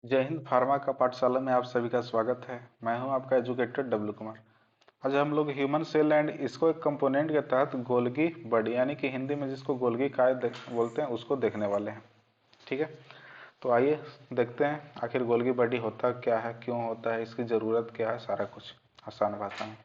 जय हिंद फार्मा का पाठशाला में आप सभी का स्वागत है। मैं हूं आपका एजुकेटर डब्लू कुमार। आज हम लोग ह्यूमन सेल एंड इसको एक कंपोनेंट के तहत गोल्गी बॉडी यानी कि हिंदी में जिसको गोल्गी काय बोलते हैं उसको देखने वाले हैं। ठीक है, तो आइए देखते हैं आखिर गोल्गी बॉडी होता क्या है, क्यों होता है, इसकी ज़रूरत क्या है, सारा कुछ आसान भाषा में।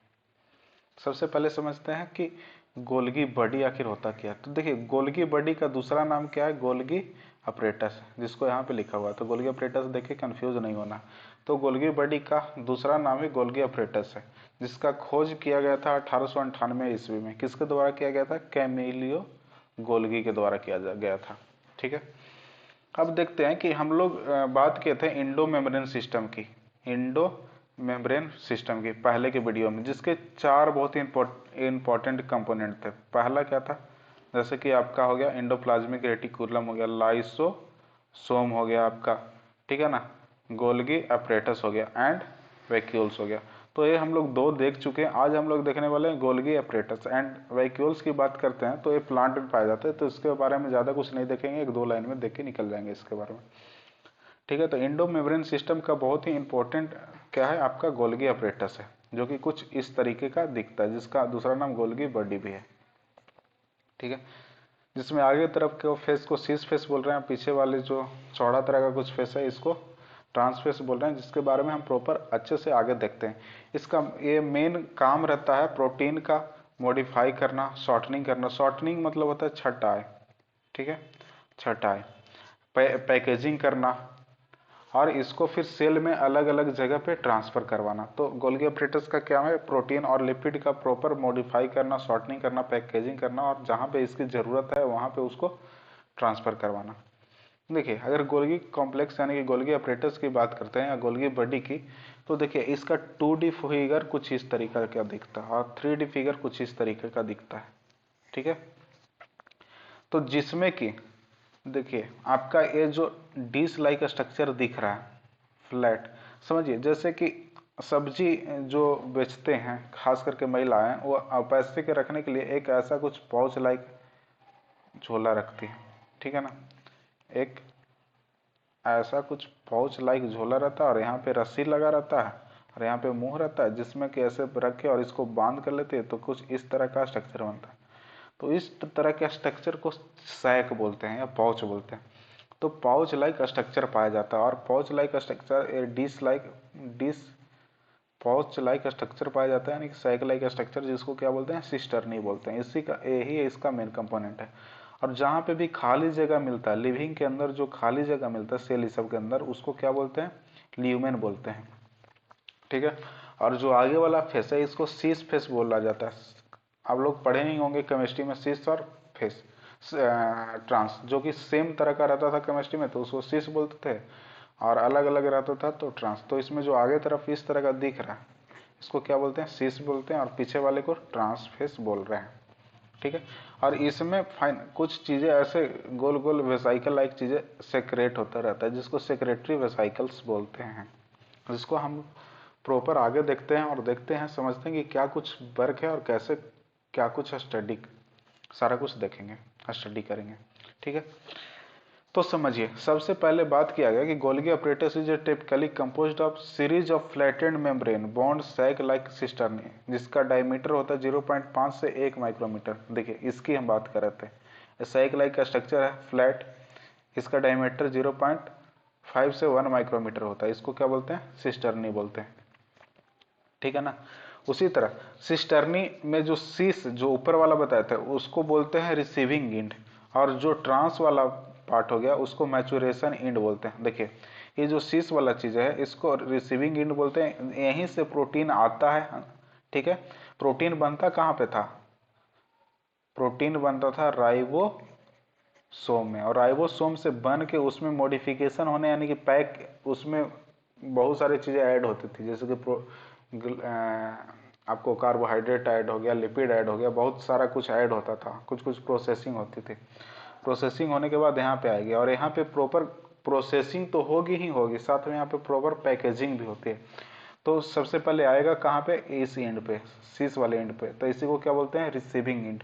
सबसे पहले समझते हैं कि गोल्गी बॉडी आखिर होता क्या है। तो देखिए, गोल्गी बॉडी का दूसरा नाम क्या है, गोल्गी अपरेटस, जिसको यहाँ पे लिखा हुआ है। तो गोल्गी अपरेटस देखिए, कंफ्यूज नहीं होना। तो गोल्गी बॉडी का दूसरा नाम ही गोल्गी अपरेटस है, जिसका खोज किया गया था 1898 ईस्वी में। किसके द्वारा किया गया था? कैमिलियो गोल्गी के द्वारा किया गया था। ठीक है, अब देखते हैं कि हम लोग बात किए थे इंडो मेम्ब्रेन सिस्टम की, इंडो मेम्ब्रेन सिस्टम की पहले के वीडियो में, जिसके चार बहुत ही इंपॉर्टेंट कंपोनेंट थे। पहला क्या था? जैसे कि आपका हो गया इंडोप्लाज्मिक रेटिकुलम, हो गया लाइसोसोम, हो गया आपका, ठीक है ना, गोल्गी अपरेटस हो गया, एंड वैक्यूल्स हो गया। तो ये हम लोग दो देख चुके हैं। आज हम लोग देखने वाले हैं गोल्गी अपरेटस एंड वैक्यूल्स की बात करते हैं। तो ये प्लांट में पाए जाते हैं, तो इसके बारे में ज़्यादा कुछ नहीं देखेंगे, एक दो लाइन में देख के निकल जाएंगे इसके बारे में। ठीक है, तो इंडो मेम्ब्रेन सिस्टम का बहुत ही इंपॉर्टेंट क्या है, आपका गोल्गी अपरेटस है, जो कि कुछ इस तरीके का दिखता है, जिसका दूसरा नाम गोल्गी बॉडी भी है। ठीक है, जिसमें आगे तरफ के फेस को सीस फेस बोल रहे हैं, पीछे वाले जो चौड़ा तरह का कुछ फेस है इसको ट्रांसफेस बोल रहे हैं, जिसके बारे में हम प्रॉपर अच्छे से आगे देखते हैं। इसका ये मेन काम रहता है प्रोटीन का मॉडिफाई करना, शॉर्टनिंग करना। शॉर्टनिंग मतलब होता है छटाई, ठीक है, छटाई, पैकेजिंग करना, और इसको फिर सेल में अलग अलग जगह पे ट्रांसफर करवाना। तो गोल्गी अपरेटस का क्या है? प्रोटीन और लिपिड का प्रॉपर मॉडिफाई करना, शॉर्टनिंग करना, पैकेजिंग करना, और जहाँ पे इसकी ज़रूरत है वहाँ पे उसको ट्रांसफर करवाना। देखिए, अगर गोल्गी कॉम्प्लेक्स यानी कि गोल्गी अपरेटस की बात करते हैं या गोल्गी बॉडी की, तो देखिए इसका 2D फिगर कुछ इस तरीके का दिखता है और 3D फिगर कुछ इस तरीके का दिखता है। ठीक है, तो जिसमें कि देखिए आपका ये जो डिश लाइक स्ट्रक्चर दिख रहा है, फ्लैट, समझिए जैसे कि सब्जी जो बेचते हैं खास करके महिलाएं, वो पैसे के रखने के लिए एक ऐसा कुछ पाउच लाइक झोला रखती है। ठीक है ना, एक ऐसा कुछ पाउच लाइक झोला रहता है और यहाँ पे रस्सी लगा रहता है और यहाँ पे मुंह रहता है, जिसमें कि ऐसे रख के और इसको बांध कर लेते हैं, तो कुछ इस तरह का स्ट्रक्चर बनता है। तो इस तरह के स्ट्रक्चर को सैक बोलते हैं या पाउच बोलते हैं। तो पाउच लाइक स्ट्रक्चर पाया जाता है, और pouch like structure dish pouch like structure पाया जाता है, यानी कि सैक लाइक स्ट्रक्चर, जिसको क्या बोलते हैं? सिस्टर्नी बोलते हैं। इसी का यही इसका मेन कंपोनेंट है। और जहाँ पे भी खाली जगह मिलता है लिविंग के अंदर, जो खाली जगह मिलता है सेल सब के अंदर, उसको क्या बोलते हैं? ल्यूमेन बोलते हैं। ठीक है, और जो आगे वाला फेस है इसको सीस फेस बोला जाता है। आप लोग पढ़े नहीं होंगे केमिस्ट्री में सीस और फेस, ट्रांस, जो कि सेम तरह का रहता था केमिस्ट्री में, तो उसको सीस बोलते थे, और अलग अलग रहता था तो ट्रांस। तो इसमें जो आगे तरफ इस तरह का दिख रहा है, इसको क्या बोलते हैं? सीस बोलते हैं, और पीछे वाले को ट्रांसफेस बोल रहे हैं। ठीक है, और इसमें फाइन कुछ चीज़ें ऐसे गोल गोल वेसाइकल लाइक चीज़ें सेक्रेट होता रहता है, जिसको सेक्रेटरी वेसाइकल्स बोलते हैं, जिसको हम प्रॉपर आगे देखते हैं और देखते हैं, समझते हैं कि क्या कुछ वर्क है और कैसे क्या कुछ स्टडी, सारा कुछ देखेंगे, स्टडी करेंगे। ठीक है, तो समझिए सबसे पहले बात किया गया कि Golgi apparatus is typically composed of series of flattened membrane bound sac like cisternae, जिसका डायमीटर होता है 0.5 से 1 माइक्रोमीटर। देखिए इसकी हम बात कर रहे थे, सैक लाइक का स्ट्रक्चर है फ्लैट, इसका डायमीटर 0.5 से 1 माइक्रोमीटर होता है, इसको क्या बोलते हैं? सिस्टर्नी बोलते हैं। ठीक है ना, उसी तरह सिस्टर्नी में जो सीस जो ऊपर वाला बताया था उसको बोलते हैं रिसीविंग इंड, और जो ट्रांस वाला पार्ट हो गया उसको मैचुरेशन इंड बोलते हैं। देखिए ये जो सीस वाला चीज है इसको रिसीविंग इंड बोलते हैं, यहीं से प्रोटीन आता है। ठीक है, प्रोटीन बनता कहाँ पे था? प्रोटीन बनता था राइबोसोम में, और राइबोसोम से बन के उसमें मॉडिफिकेशन होने यानी कि पैक, उसमें बहुत सारी चीज़ें ऐड होती थी, जैसे कि आपको कार्बोहाइड्रेट ऐड हो गया, लिपिड ऐड हो गया, बहुत सारा कुछ ऐड होता था, कुछ कुछ प्रोसेसिंग होती थी। प्रोसेसिंग होने के बाद यहाँ पे आएगी, और यहाँ पे प्रॉपर प्रोसेसिंग तो होगी ही होगी, साथ में यहाँ पे प्रॉपर पैकेजिंग भी होती है। तो सबसे पहले आएगा कहाँ पे? इस एंड पे, सीस वाले एंड पे, तो इसी को क्या बोलते हैं? Receiving end.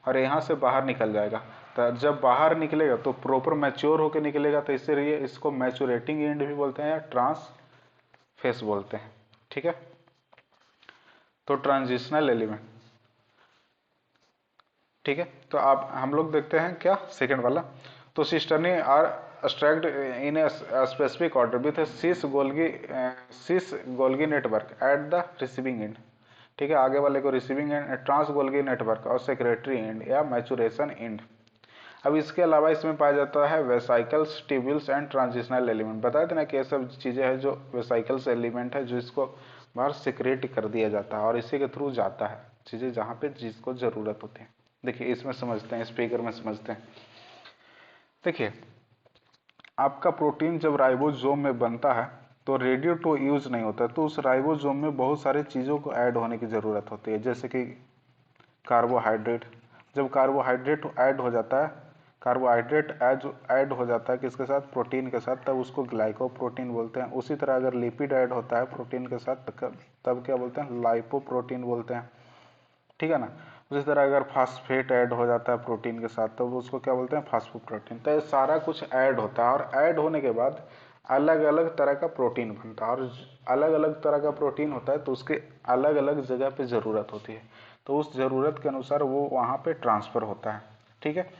और यहाँ से बाहर निकल जाएगा। तो जब बाहर निकलेगा तो प्रॉपर मैच्योर होकर निकलेगा, तो इससे इसको मैच्योरेटिंग एंड भी बोलते हैं या ट्रांस फेस बोलते हैं। ठीक है, तो ट्रांजिशनल एलिमेंट। ठीक है, तो आप हम लोग देखते हैं क्या सेकंड वाला। तो cisternae are stacked in a specific order with cis Golgi network at the receiving end. ठीक है, आगे वाले को receiving end, trans Golgi network और सेक्रेटरी एंड या मैचुरेशन एंड। अब इसके अलावा इसमें पाया जाता है vesicles, tubules and transitional element. बताया था ना कि ये सब चीजें हैं जो वेसाइकल्स एलिमेंट है, जो इसको बाहर सिक्रेट कर दिया जाता है और इसी के थ्रू जाता है चीजें जहाँ पे जिसको जरूरत होती है। देखिए इसमें समझते हैं, स्पीकर में समझते हैं। देखिए आपका प्रोटीन जब राइबोसोम में बनता है तो रेडी टू यूज नहीं होता, तो उस राइबोसोम में बहुत सारी चीज़ों को ऐड होने की ज़रूरत होती है, जैसे कि कार्बोहाइड्रेट। जब कार्बोहाइड्रेट ऐड हो जाता है, कार्बोहाइड्रेट ऐड हो जाता है किसके साथ, प्रोटीन के साथ, तब उसको ग्लाइकोप्रोटीन बोलते हैं। उसी तरह अगर लिपिड ऐड होता है प्रोटीन के साथ तब क्या बोलते हैं, लाइपोप्रोटीन बोलते हैं। ठीक है ना। उसी तरह अगर फास्फेट ऐड हो जाता है प्रोटीन के साथ तो उसको क्या बोलते हैं, फास्फोप्रोटीन। तो ये सारा कुछ ऐड होता है और ऐड होने के बाद अलग अलग तरह का प्रोटीन बनता है, और अलग अलग तरह का प्रोटीन होता है तो उसके अलग अलग जगह पे ज़रूरत होती है, तो उस ज़रूरत के अनुसार वो वहाँ पे ट्रांसफ़र होता है। ठीक है,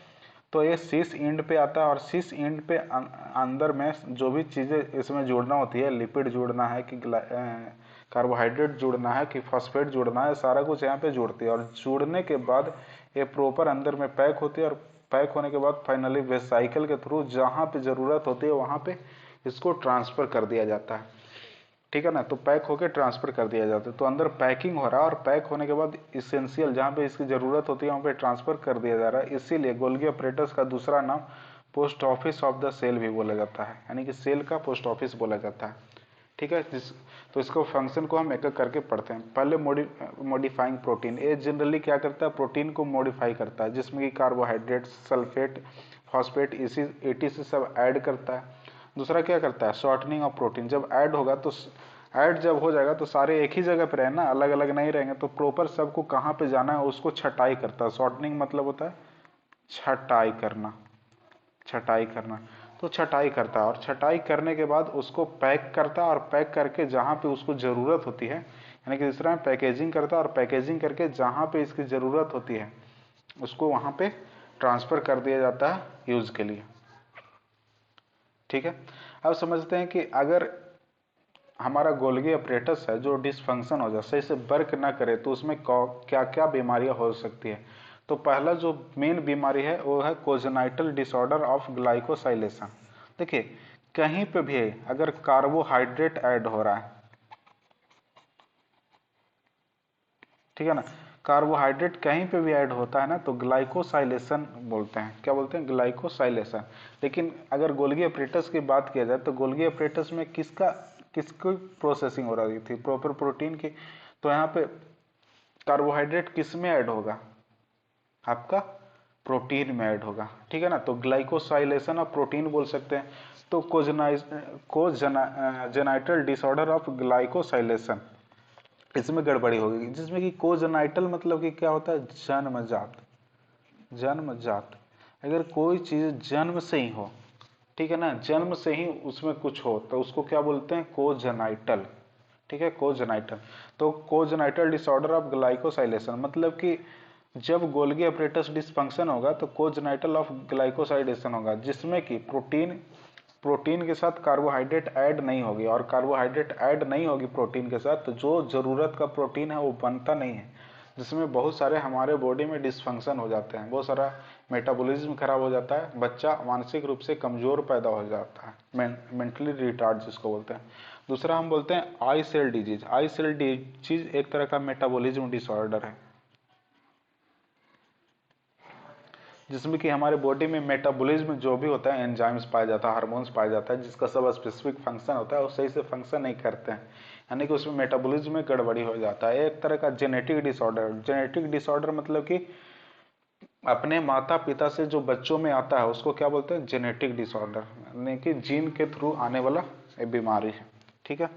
तो ये सिस एंड पे आता है और सिस एंड पे अंदर में जो भी चीज़ें इसमें जोड़ना होती है, लिपिड जोड़ना है कि कार्बोहाइड्रेट जोड़ना है कि फॉस्फेट जोड़ना है, सारा कुछ यहाँ पे जोड़ती है। और जोड़ने के बाद ये प्रॉपर अंदर में पैक होती है और पैक होने के बाद फाइनली वेसाइकल के थ्रू जहाँ पे ज़रूरत होती है वहाँ पे इसको ट्रांसफ़र कर दिया जाता है। ठीक है ना, तो पैक होकर ट्रांसफ़र कर दिया जाता है, तो अंदर पैकिंग हो रहा है और पैक होने के बाद इसेंशियल जहाँ पे इसकी ज़रूरत होती है वहाँ पे ट्रांसफ़र कर दिया जा रहा है। इसीलिए गोल्गी ऑपरेटर्स का दूसरा नाम post office of the cell भी बोला जाता है, यानी कि सेल का पोस्ट ऑफिस बोला जाता है। ठीक है, तो इसको फंक्शन को हम एक एक करके पढ़ते हैं। पहले मॉडिफाइंग प्रोटीन, ये जनरली क्या करता है, प्रोटीन को मॉडिफाई करता है, जिसमें कि कार्बोहाइड्रेट, सल्फेट, फॉस्फेट इसी एटीसी सब ऐड करता है। दूसरा क्या करता है, शॉर्टनिंग ऑफ प्रोटीन। जब ऐड होगा तो ऐड जब हो जाएगा तो सारे एक ही जगह पे रहे ना, अलग अलग नहीं रहेंगे, तो प्रॉपर सबको कहाँ पे जाना है उसको छटाई करता है। शॉर्टनिंग मतलब होता है छटाई करना, छटाई करना। तो छटाई करता है और छटाई करने के बाद उसको पैक करता है और पैक करके जहाँ पे उसको ज़रूरत होती है, यानी कि दूसरा में पैकेजिंग करता है और पैकेजिंग करके जहाँ पे इसकी ज़रूरत होती है उसको वहाँ पे ट्रांसफ़र कर दिया जाता है यूज़ के लिए। ठीक है, अब समझते हैं कि अगर हमारा गोल्गी अपरेटस है जो डिसफंक्शन हो जाए, सही से वर्क ना करे, तो उसमें क्या क्या बीमारियां हो सकती है। तो पहला जो मेन बीमारी है वो है कोजेनाइटल डिसऑर्डर ऑफ ग्लाइकोसाइलेशन। देखिए कहीं पे भी अगर कार्बोहाइड्रेट ऐड हो रहा है, ठीक है ना, कार्बोहाइड्रेट कहीं पे भी ऐड होता है ना तो ग्लाइकोसाइलेशन बोलते हैं। क्या बोलते हैं, ग्लाइकोसाइलेशन। लेकिन अगर गोल्गी अपरेटस की बात किया जाए तो गोल्गी अपरेटस में किसकी प्रोसेसिंग हो रही थी, प्रॉपर प्रोटीन की। तो यहाँ पे कार्बोहाइड्रेट किस में ऐड होगा, आपका प्रोटीन में ऐड होगा। ठीक है ना, तो ग्लाइकोसाइलेशन ऑफ प्रोटीन बोल सकते हैं। तो कोजेनाइटल डिसऑर्डर ऑफ ग्लाइकोसाइलेशन, इसमें गड़बड़ी होगी, जिसमें कि कोजेनाइटल मतलब कि क्या होता है, जन्मजात। जन्मजात, अगर कोई चीज जन्म से ही हो, ठीक है ना, जन्म से ही उसमें कुछ हो तो उसको क्या बोलते हैं, कोजेनाइटल। ठीक है, कोजेनाइटल। तो कोजेनाइटल डिसऑर्डर ऑफ ग्लाइकोसाइलेशन मतलब कि जब गोल्गी अपरेटस डिसफंक्शन होगा तो कोजेनाइटल ऑफ ग्लाइकोसाइलेशन होगा, जिसमें कि प्रोटीन के साथ कार्बोहाइड्रेट ऐड नहीं होगी, और कार्बोहाइड्रेट ऐड नहीं होगी प्रोटीन के साथ तो जो ज़रूरत का प्रोटीन है वो बनता नहीं है, जिसमें बहुत सारे हमारे बॉडी में डिसफंक्शन हो जाते हैं, बहुत सारा मेटाबॉलिज्म खराब हो जाता है, बच्चा मानसिक रूप से कमज़ोर पैदा हो जाता है, मेंटली रिटार्ड जिसको बोलते हैं। दूसरा हम बोलते हैं आई सेल डिजीज। आई सेल डिजीज एक तरह का मेटाबॉलिज्म डिसऑर्डर है, जिसमें कि हमारे बॉडी में मेटाबॉलिज्म जो भी होता है, एंजाइम्स पाया जाता है, हार्मोन्स पाया जाता है, जिसका सब स्पेसिफिक फंक्शन होता है वो सही से फंक्शन नहीं करते हैं, यानी कि उसमें मेटाबॉलिज्म में गड़बड़ी हो जाता है। एक तरह का जेनेटिक डिसऑर्डर। जेनेटिक डिसऑर्डर मतलब कि अपने माता पिता से जो बच्चों में आता है उसको क्या बोलते हैं, जेनेटिक डिसऑर्डर, यानी कि जीन के थ्रू आने वाला एक बीमारी है। ठीक है,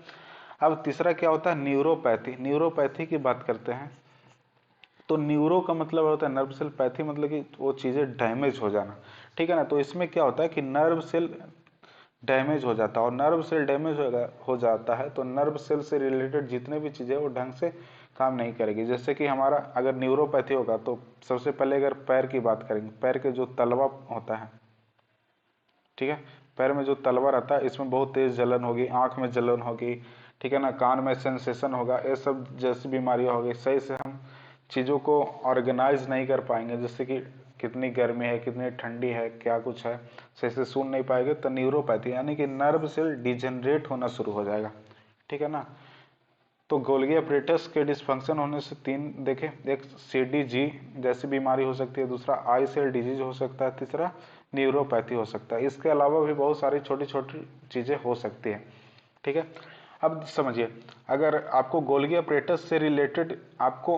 अब तीसरा क्या होता है, न्यूरोपैथी। न्यूरोपैथी की बात करते हैं तो न्यूरो का मतलब होता है नर्व सेल, पैथी मतलब कि वो चीज़ें डैमेज हो जाना, ठीक है ना। तो इसमें क्या होता है कि नर्व सेल डैमेज हो जाता है, और नर्व सेल डैमेज हो जाता है तो नर्व सेल से रिलेटेड जितने भी चीज़ें वो ढंग से काम नहीं करेगी। जैसे कि हमारा अगर न्यूरोपैथी होगा तो सबसे पहले अगर पैर की बात करेंगे, पैर के जो तलवा होता है, ठीक है, पैर में जो तलवा रहता है इसमें बहुत तेज जलन होगी, आंख में जलन होगी, ठीक है ना, कान में सेंसेशन होगा, ये सब जैसी बीमारियां होगी। सही से हम चीज़ों को ऑर्गेनाइज नहीं कर पाएंगे, जैसे कि कितनी गर्मी है, कितनी ठंडी है, क्या कुछ है, सही से सुन नहीं पाएंगे, तो न्यूरोपैथी यानी कि नर्व सेल डिजेनरेट होना शुरू हो जाएगा, ठीक है ना। तो गोल्गी अपरेटस के डिस्फंक्शन होने से तीन देखें, एक सीडीजी जैसी बीमारी हो सकती है, दूसरा आई सेल डिजीज हो सकता है, तीसरा न्यूरोपैथी हो सकता है। इसके अलावा भी बहुत सारी छोटी छोटी चीज़ें हो सकती हैं, ठीक है। अब समझिए, अगर आपको गोल्गी अपरेटस से रिलेटेड आपको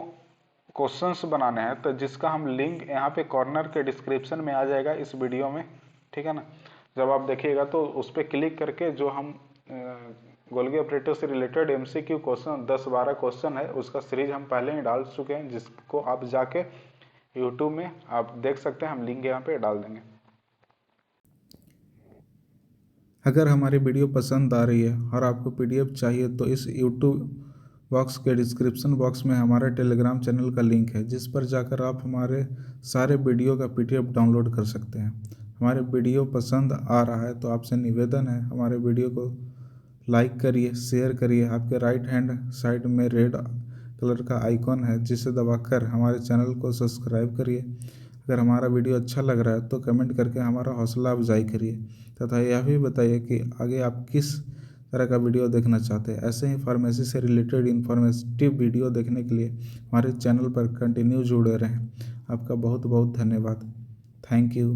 क्वेश्चंस बनाने हैं तो जिसका हम लिंक यहाँ पे कॉर्नर के डिस्क्रिप्शन में आ जाएगा इस वीडियो में, ठीक है ना। जब आप देखिएगा तो उस पर क्लिक करके जो हम गोल्गी ऑपरेटर से रिलेटेड एमसीक्यू क्वेश्चन 10-12 क्वेश्चन है उसका सीरीज हम पहले ही डाल चुके हैं, जिसको आप जाके यूट्यूब में आप देख सकते हैं, हम लिंक यहाँ पे डाल देंगे। अगर हमारी वीडियो पसंद आ रही है और आपको पीडीएफ चाहिए तो इस यूट्यूब बॉक्स के डिस्क्रिप्शन बॉक्स में हमारे टेलीग्राम चैनल का लिंक है, जिस पर जाकर आप हमारे सारे वीडियो का पीडीएफ डाउनलोड कर सकते हैं। हमारे वीडियो पसंद आ रहा है तो आपसे निवेदन है, हमारे वीडियो को लाइक करिए, शेयर करिए। आपके राइट हैंड साइड में रेड कलर का आइकॉन है, जिसे दबाकर हमारे चैनल को सब्सक्राइब करिए। अगर हमारा वीडियो अच्छा लग रहा है तो कमेंट करके हमारा हौसला अफजाई करिए, तथा यह भी बताइए कि आगे आप किस तरह का वीडियो देखना चाहते हैं। ऐसे ही फार्मेसी से रिलेटेड इन्फॉर्मेटिव वीडियो देखने के लिए हमारे चैनल पर कंटिन्यू जुड़े रहें। आपका बहुत बहुत धन्यवाद। Thank you.